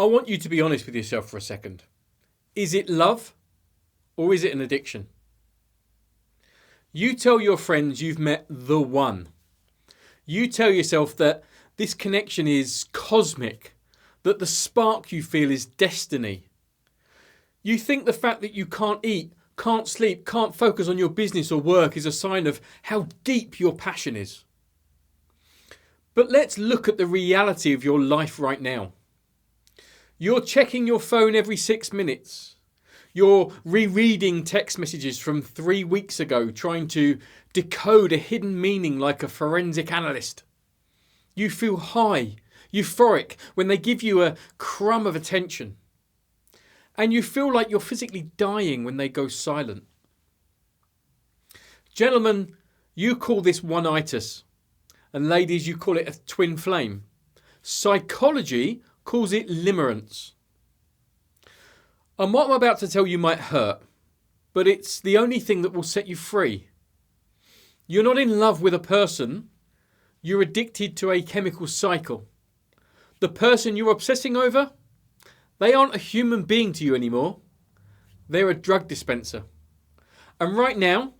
I want you to be honest with yourself for a second. Is it love or is it an addiction? You tell your friends you've met the one. You tell yourself that this connection is cosmic, that the spark you feel is destiny. You think the fact that you can't eat, can't sleep, can't focus on your business or work is a sign of how deep your passion is. But let's look at the reality of your life right now. You're checking your phone every 6 minutes. You're rereading text messages from 3 weeks ago, trying to decode a hidden meaning like a forensic analyst. You feel high, euphoric when they give you a crumb of attention. And you feel like you're physically dying when they go silent. Gentlemen, you call this one-itis. And ladies, you call it a twin flame. Psychology calls it limerence. And what I'm about to tell you might hurt, but it's the only thing that will set you free. You're not in love with a person. You're addicted to a chemical cycle. The person you're obsessing over, they aren't a human being to you anymore. They're a drug dispenser. And right now,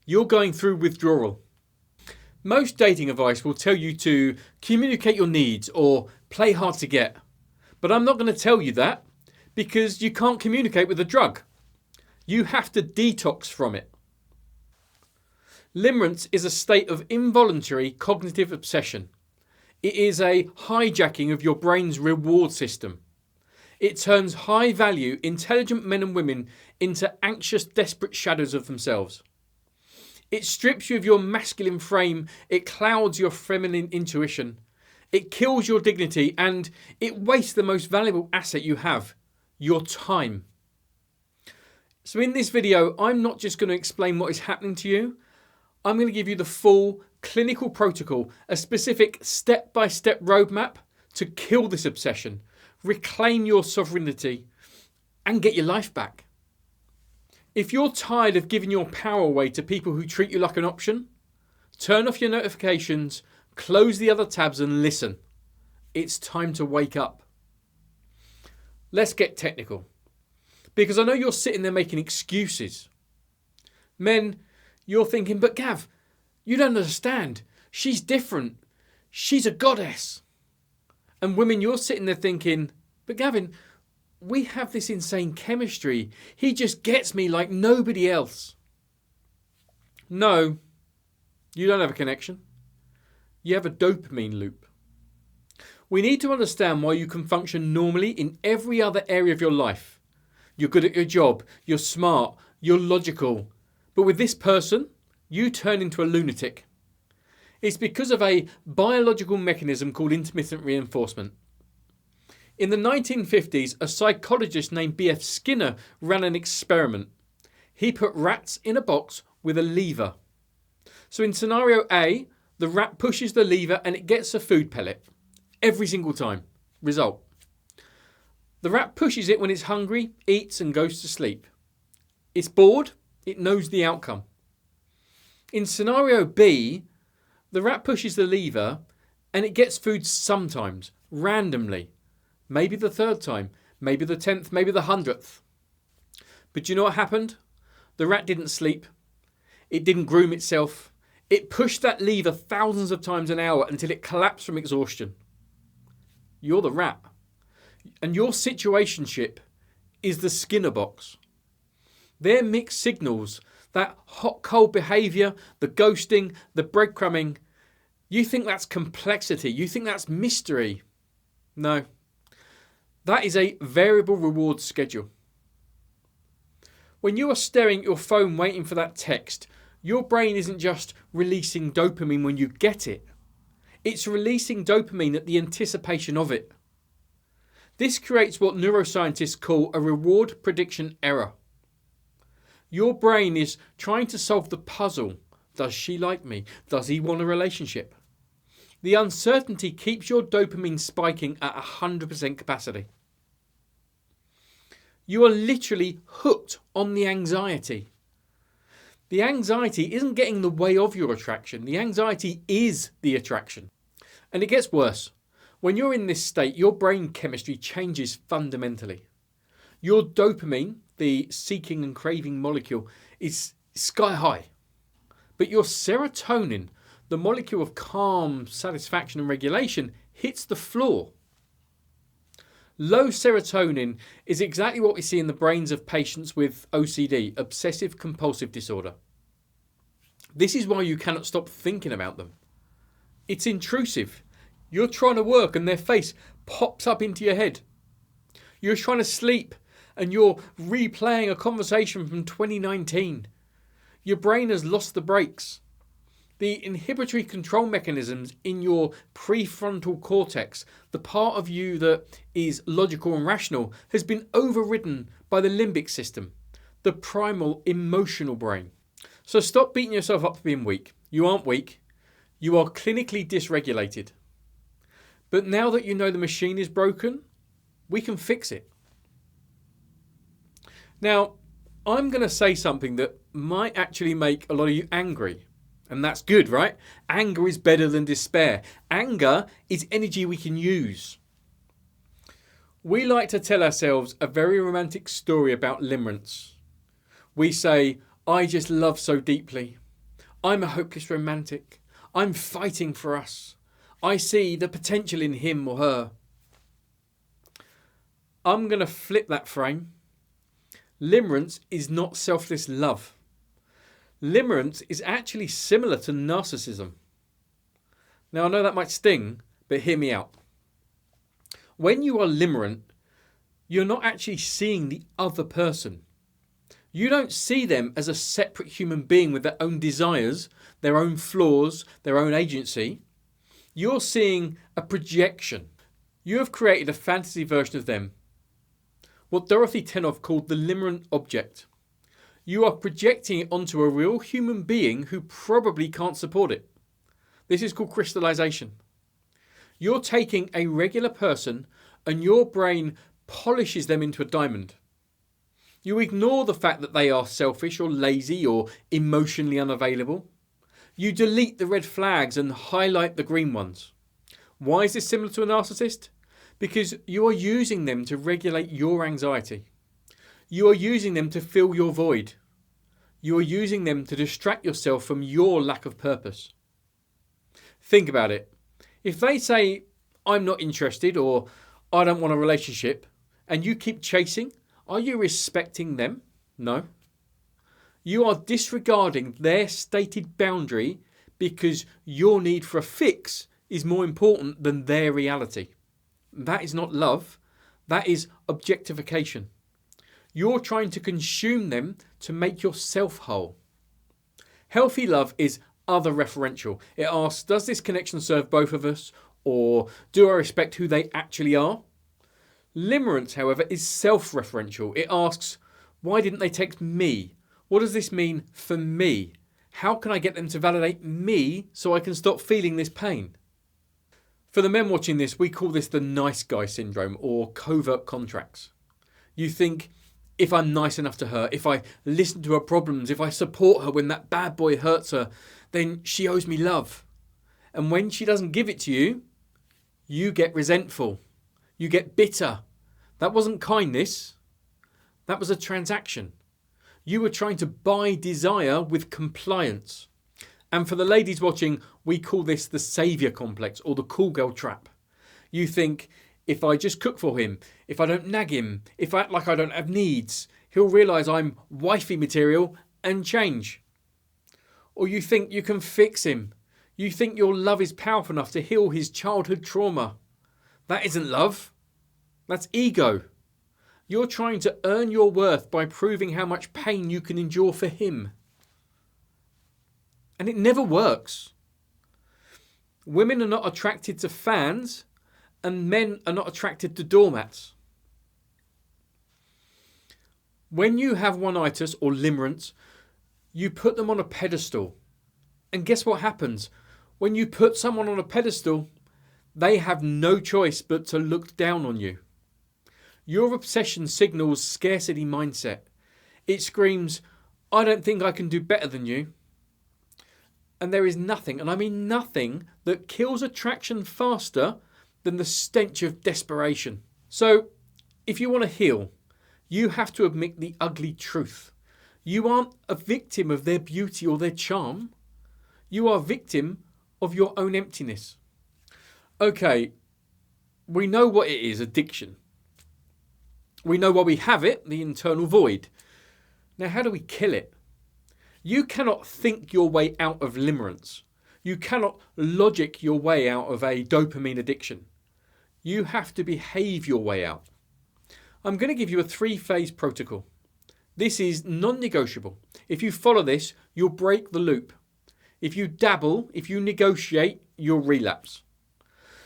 you're going through withdrawal. Most dating advice will tell you to communicate your needs or play hard to get. But I'm not going to tell you that because you can't communicate with a drug. You have to detox from it. Limerence is a state of involuntary cognitive obsession. It is a hijacking of your brain's reward system. It turns high-value, intelligent men and women into anxious, desperate shadows of themselves. It strips you of your masculine frame, it clouds your feminine intuition, it kills your dignity, and it wastes the most valuable asset you have, your time. So in this video, I'm not just going to explain what is happening to you, I'm going to give you the full clinical protocol, a specific step-by-step roadmap to kill this obsession, reclaim your sovereignty, and get your life back. If you're tired of giving your power away to people who treat you like an option, turn off your notifications, close the other tabs and listen. It's time to wake up. Let's get technical. Because I know you're sitting there making excuses. Men, you're thinking, but Gav, you don't understand. She's different. She's a goddess. And women, you're sitting there thinking, but Gavin, we have this insane chemistry. He just gets me like nobody else. No, you don't have a connection. You have a dopamine loop. We need to understand why you can function normally in every other area of your life. You're good at your job, you're smart, you're logical. But with this person, you turn into a lunatic. It's because of a biological mechanism called intermittent reinforcement. In the 1950s, a psychologist named B.F. Skinner ran an experiment. He put rats in a box with a lever. So in scenario A, the rat pushes the lever and it gets a food pellet. Every single time. Result. The rat pushes it when it's hungry, eats and goes to sleep. It's bored, it knows the outcome. In scenario B, the rat pushes the lever and it gets food sometimes, randomly. Maybe the third time, maybe the 10th, maybe the 100th. But do you know what happened? The rat didn't sleep. It didn't groom itself. It pushed that lever thousands of times an hour until it collapsed from exhaustion. You're the rat. And your situationship is the Skinner box. They're mixed signals, that hot-cold behaviour, the ghosting, the breadcrumbing. You think that's complexity. You think that's mystery. No. That is a variable reward schedule. When you are staring at your phone waiting for that text, your brain isn't just releasing dopamine when you get it. It's releasing dopamine at the anticipation of it. This creates what neuroscientists call a reward prediction error. Your brain is trying to solve the puzzle. Does she like me? Does he want a relationship? The uncertainty keeps your dopamine spiking at 100% capacity. You are literally hooked on the anxiety. The anxiety isn't getting in the way of your attraction. The anxiety is the attraction. And it gets worse. When you're in this state, your brain chemistry changes fundamentally. Your dopamine, the seeking and craving molecule, is sky high. But your serotonin, the molecule of calm, satisfaction and regulation, hits the floor. Low serotonin is exactly what we see in the brains of patients with OCD, obsessive compulsive disorder. This is why you cannot stop thinking about them. It's intrusive. You're trying to work and their face pops up into your head. You're trying to sleep and you're replaying a conversation from 2019. Your brain has lost the brakes. The inhibitory control mechanisms in your prefrontal cortex, the part of you that is logical and rational, has been overridden by the limbic system, the primal emotional brain. So stop beating yourself up for being weak. You aren't weak. You are clinically dysregulated. But now that you know the machine is broken, we can fix it. Now, I'm going to say something that might actually make a lot of you angry. And that's good, right? Anger is better than despair. Anger is energy we can use. We like to tell ourselves a very romantic story about limerence. We say, I just love so deeply. I'm a hopeless romantic. I'm fighting for us. I see the potential in him or her. I'm going to flip that frame. Limerence is not selfless love. Limerence is actually similar to narcissism. Now, I know that might sting, but hear me out. When you are limerent, you're not actually seeing the other person. You don't see them as a separate human being with their own desires, their own flaws, their own agency. You're seeing a projection. You have created a fantasy version of them, what Dorothy Tennov called the limerent object. You are projecting it onto a real human being who probably can't support it. This is called crystallization. You're taking a regular person and your brain polishes them into a diamond. You ignore the fact that they are selfish or lazy or emotionally unavailable. You delete the red flags and highlight the green ones. Why is this similar to a narcissist? Because you are using them to regulate your anxiety. You are using them to fill your void. You are using them to distract yourself from your lack of purpose. Think about it. If they say, I'm not interested or I don't want a relationship, and you keep chasing, are you respecting them? No. You are disregarding their stated boundary because your need for a fix is more important than their reality. That is not love. That is objectification. You're trying to consume them to make yourself whole. Healthy love is other referential. It asks, does this connection serve both of us? Or do I respect who they actually are? Limerence, however, is self-referential. It asks, why didn't they text me? What does this mean for me? How can I get them to validate me so I can stop feeling this pain? For the men watching this, we call this the nice guy syndrome or covert contracts. You think, if I'm nice enough to her, if I listen to her problems, if I support her when that bad boy hurts her, then she owes me love. And when she doesn't give it to you, you get resentful. You get bitter. That wasn't kindness. That was a transaction. You were trying to buy desire with compliance. And for the ladies watching, we call this the saviour complex or the cool girl trap. You think, if I just cook for him, if I don't nag him, if I act like I don't have needs, he'll realise I'm wifey material and change. Or you think you can fix him. You think your love is powerful enough to heal his childhood trauma. That isn't love. That's ego. You're trying to earn your worth by proving how much pain you can endure for him. And it never works. Women are not attracted to fans, and men are not attracted to doormats. When you have one-itis or limerence, you put them on a pedestal. And guess what happens? When you put someone on a pedestal, they have no choice but to look down on you. Your obsession signals scarcity mindset. It screams, I don't think I can do better than you. And there is nothing, and I mean nothing, that kills attraction faster than the stench of desperation. So, if you want to heal, you have to admit the ugly truth. You aren't a victim of their beauty or their charm. You are a victim of your own emptiness. Okay, we know what it is, addiction. We know why we have it, the internal void. Now, how do we kill it? You cannot think your way out of limerence. You cannot logic your way out of a dopamine addiction. You have to behave your way out. I'm going to give you a 3-phase protocol. This is non-negotiable. If you follow this, you'll break the loop. If you dabble, if you negotiate, you'll relapse.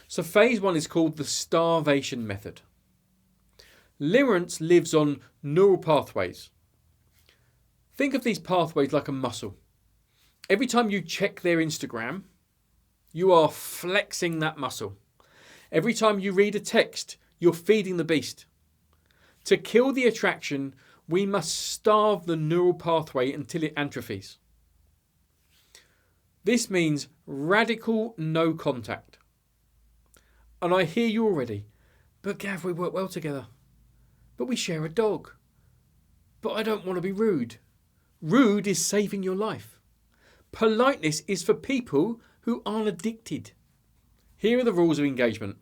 So phase 1 is called the starvation method. Limerence lives on neural pathways. Think of these pathways like a muscle. Every time you check their Instagram, you are flexing that muscle. Every time you read a text, you're feeding the beast. To kill the attraction, we must starve the neural pathway until it atrophies. This means radical no contact. And I hear you already. But Gav, we work well together. But we share a dog. But I don't want to be rude. Rude is saving your life. Politeness is for people who aren't addicted. Here are the rules of engagement.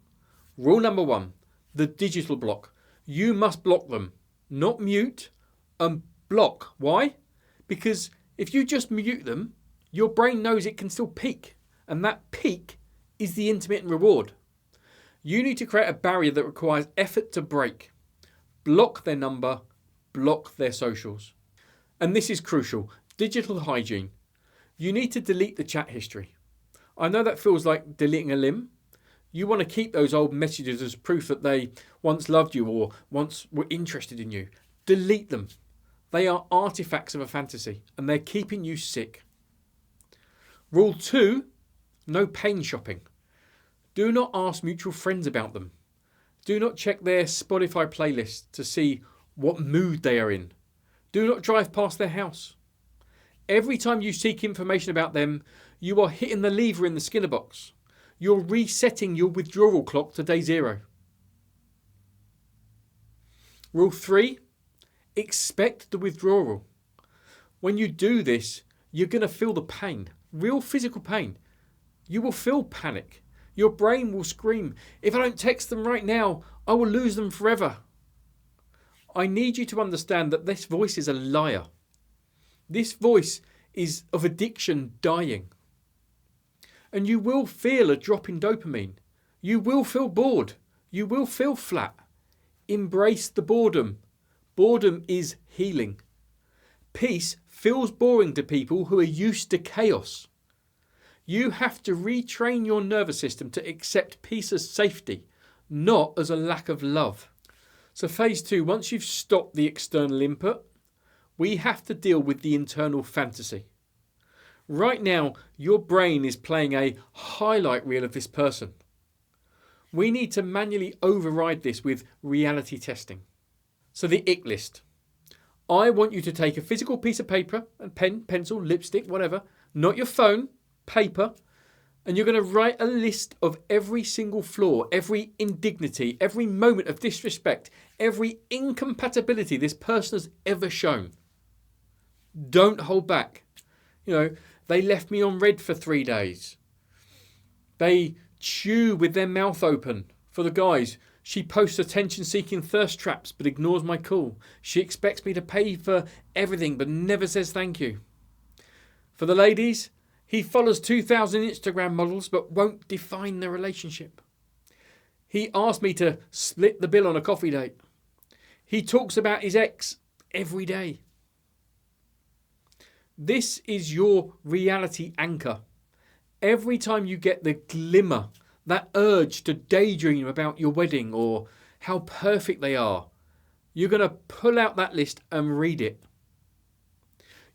Rule number 1, the digital block. You must block them, not mute, and block. Why? Because if you just mute them, your brain knows it can still peak, and that peak is the intermittent reward. You need to create a barrier that requires effort to break. Block their number, block their socials. And this is crucial, digital hygiene. You need to delete the chat history. I know that feels like deleting a limb. You want to keep those old messages as proof that they once loved you or once were interested in you. Delete them. They are artifacts of a fantasy and they're keeping you sick. Rule 2, no pain shopping. Do not ask mutual friends about them. Do not check their Spotify playlist to see what mood they are in. Do not drive past their house. Every time you seek information about them, you are hitting the lever in the Skinner box. You're resetting your withdrawal clock to day 0. Rule 3, expect the withdrawal. When you do this, you're going to feel the pain, real physical pain. You will feel panic. Your brain will scream, if I don't text them right now, I will lose them forever. I need you to understand that this voice is a liar. This voice is of addiction dying. And you will feel a drop in dopamine. You will feel bored. You will feel flat. Embrace the boredom. Boredom is healing. Peace feels boring to people who are used to chaos. You have to retrain your nervous system to accept peace as safety, not as a lack of love. So phase 2, once you've stopped the external input, we have to deal with the internal fantasy. Right now, your brain is playing a highlight reel of this person. We need to manually override this with reality testing. So the ick list. I want you to take a physical piece of paper, a pen, pencil, lipstick, whatever, not your phone, paper, and you're going to write a list of every single flaw, every indignity, every moment of disrespect, every incompatibility this person has ever shown. Don't hold back. They left me on red for 3 days. They chew with their mouth open. For the guys, she posts attention-seeking thirst traps but ignores my call. She expects me to pay for everything but never says thank you. For the ladies, he follows 2,000 Instagram models but won't define the relationship. He asked me to split the bill on a coffee date. He talks about his ex every day. This is your reality anchor. Every time you get the glimmer, that urge to daydream about your wedding or how perfect they are, you're going to pull out that list and read it.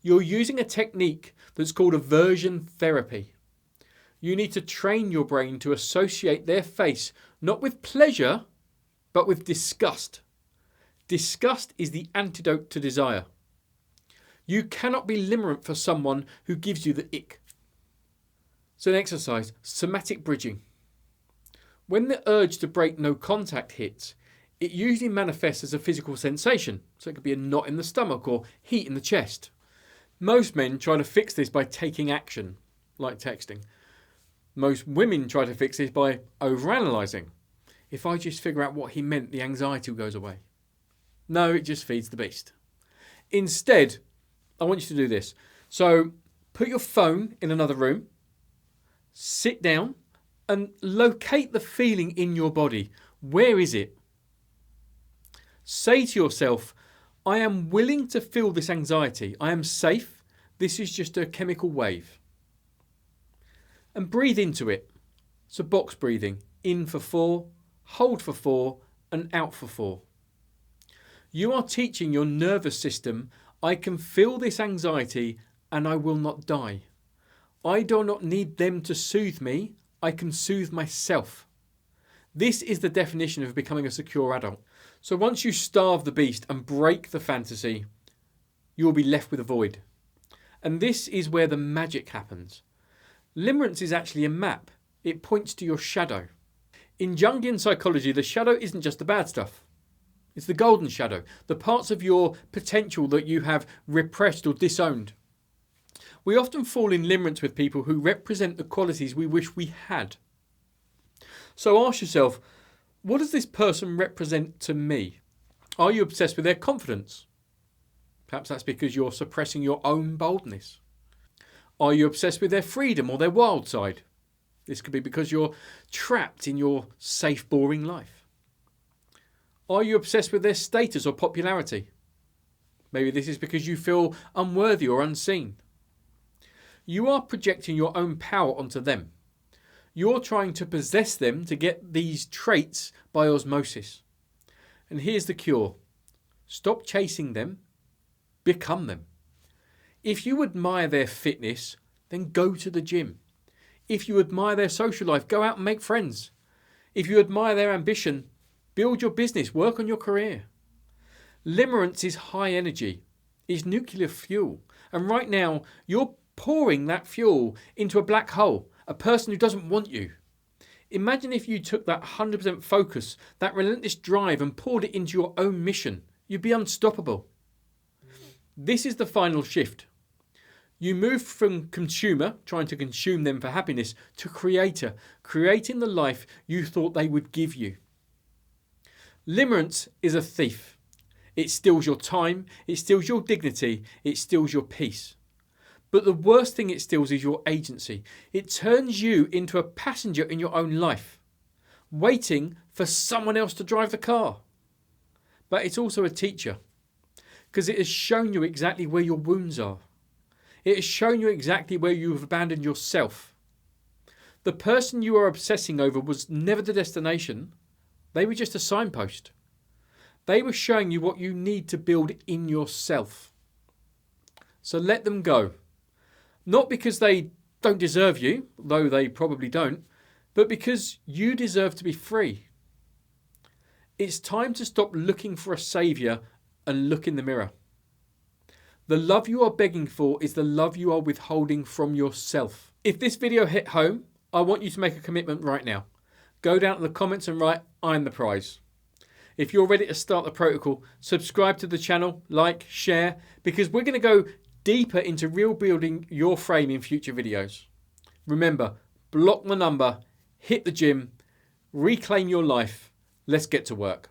You're using a technique that's called aversion therapy. You need to train your brain to associate their face not with pleasure, but with disgust. Disgust is the antidote to desire. You cannot be limerent for someone who gives you the ick. So an exercise, somatic bridging. When the urge to break no contact hits, it usually manifests as a physical sensation. So it could be a knot in the stomach or heat in the chest. Most men try to fix this by taking action, like texting. Most women try to fix this by overanalyzing. If I just figure out what he meant, the anxiety goes away. No, it just feeds the beast. Instead, I want you to do this. So put your phone in another room, sit down and locate the feeling in your body. Where is it? Say to yourself, I am willing to feel this anxiety. I am safe. This is just a chemical wave. And breathe into it. So box breathing. In for 4, hold for 4 and out for 4. You are teaching your nervous system, I can feel this anxiety and I will not die. I do not need them to soothe me. I can soothe myself. This is the definition of becoming a secure adult. So once you starve the beast and break the fantasy, you will be left with a void. And this is where the magic happens. Limerence is actually a map. It points to your shadow. In Jungian psychology, the shadow isn't just the bad stuff. It's the golden shadow, the parts of your potential that you have repressed or disowned. We often fall in limerence with people who represent the qualities we wish we had. So ask yourself, what does this person represent to me? Are you obsessed with their confidence? Perhaps that's because you're suppressing your own boldness. Are you obsessed with their freedom or their wild side? This could be because you're trapped in your safe, boring life. Are you obsessed with their status or popularity? Maybe this is because you feel unworthy or unseen. You are projecting your own power onto them. You're trying to possess them to get these traits by osmosis. And here's the cure. Stop chasing them. Become them. If you admire their fitness, then go to the gym. If you admire their social life, go out and make friends. If you admire their ambition, build your business, work on your career. Limerence is high energy, is nuclear fuel. And right now, you're pouring that fuel into a black hole, a person who doesn't want you. Imagine if you took that 100% focus, that relentless drive and poured it into your own mission. You'd be unstoppable. This is the final shift. You move from consumer, trying to consume them for happiness, to creator, creating the life you thought they would give you. Limerence is a thief. It steals your time, it steals your dignity, it steals your peace. But the worst thing it steals is your agency. It turns you into a passenger in your own life, waiting for someone else to drive the car. But it's also a teacher, because it has shown you exactly where your wounds are. It has shown you exactly where you have abandoned yourself. The person you are obsessing over was never the destination. They were just a signpost. They were showing you what you need to build in yourself. So let them go. Not because they don't deserve you, though they probably don't, but because you deserve to be free. It's time to stop looking for a saviour and look in the mirror. The love you are begging for is the love you are withholding from yourself. If this video hit home, I want you to make a commitment right now. Go down to the comments and write, I'm the prize. If you're ready to start the protocol, subscribe to the channel, like, share, because we're going to go deeper into rebuilding your frame in future videos. Remember, block the number, hit the gym, reclaim your life. Let's get to work.